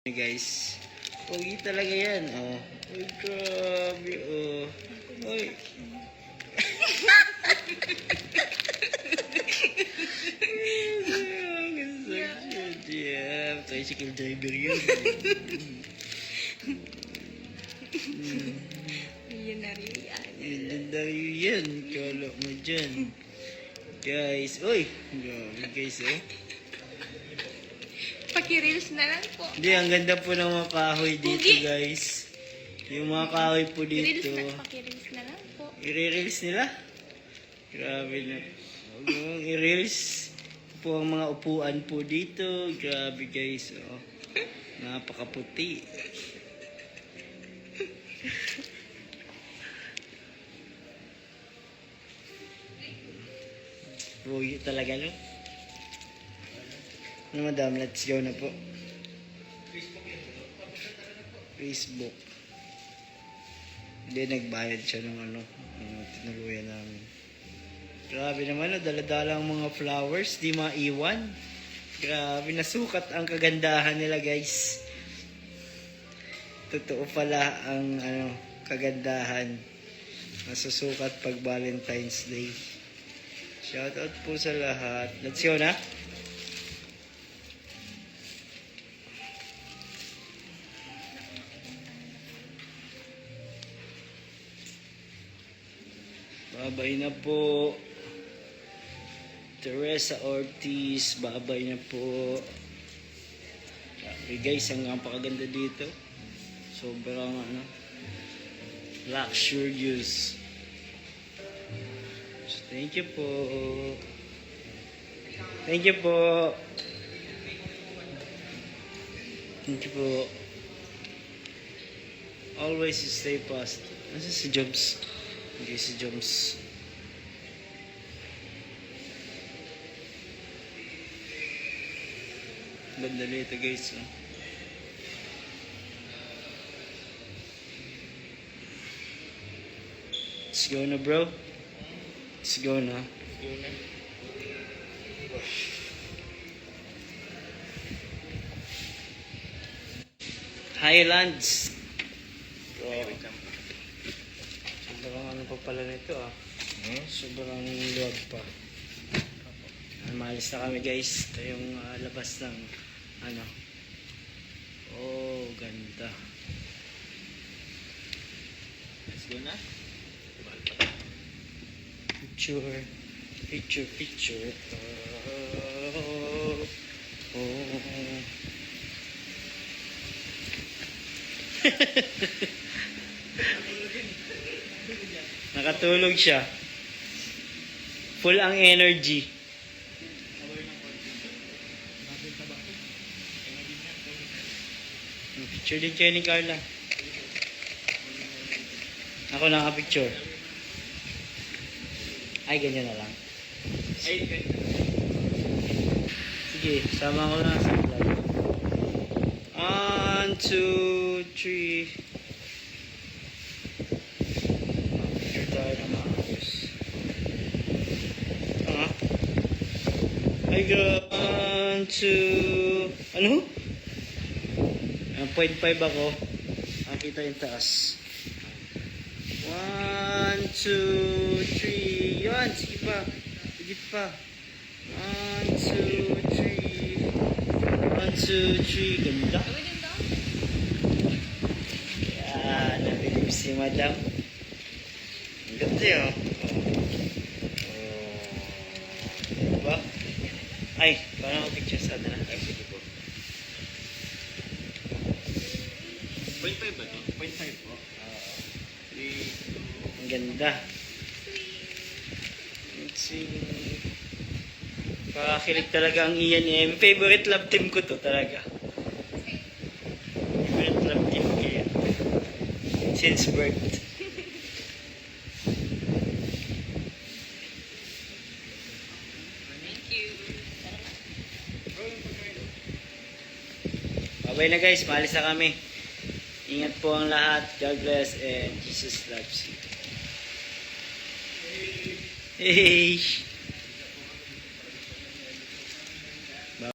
Guys, pogi talaga yan. Oh. Uy, grabe. Oh. Uy. Yeah, tricycle driver yun. Milyonaryo yan. Milyonaryo yan. Kala mo dyan. Guys, uy. Grabe guys, oh. Paki-reels na lang po. Hindi, ang ganda po ng mga kahoy dito, Pugi. guys. Yung mga kahoy po Reels dito. na, paki-reels na lang po. I-reels nila? Grabe na. I-reels po ang mga upuan po dito. Grabe guys. Oh. Napakaputi. Pugi talaga, no? Ano, madam, let's go na po. Facebook. Hindi, nagbayad siya ng ano, tinuluyan namin. Grabe naman, no? Dala-dala ang mga flowers, di maiwan. Grabe, nasukat ang kagandahan nila, guys. Totoo pala ang ano, kagandahan. Nasusukat pag Valentine's Day. Shoutout po sa lahat. Let's go na. Babay na po. Teresa Ortiz, babay na po. Okay guys, ang napakaganda dito. Sobrang ano, luxurious. So, thank you po. Thank you po. Thank you po. Always stay positive. Nasa si Jobs? Okay, si Joms. Ganda nito guys. No? Let's go na bro. Let's go na. Highlands. Sobrang ano pa pala nito ah. Sobrang luwag pa. Malis na kami guys. Ito yung labas ng ano. Oh, ganda. Let's go na. Picture. Picture, picture. Oh. Oh. Nakatulog siya. Full ang energy. Picture din kayo ni Carla. Ako nakapicture. Ay, ganyan na lang. Sige, sama ko na sa vlog. 1, 2, 3. Ay, 1, 2, ano? 0.5 ako. Nakita yung taas. 1, 2, 3. Yan, sige pa. Higit pa. 1, 2, 3. 1, 2, 3. Ganda. Yan, nabilib si madam. Ang ganda yun. Diba? Ay, parang ako picture sa na. Ay, sige po. 0.5 ba ito? 0.5 po. 3, 2. Ang ganda. Let's see. Pakakilig talaga ang Ian eh. Favorite love team ko to talaga. Favorite love team ko yan. Since birth. Bye na guys, maalis na kami. Ingat po ang lahat. God bless and Jesus loves you. Hey!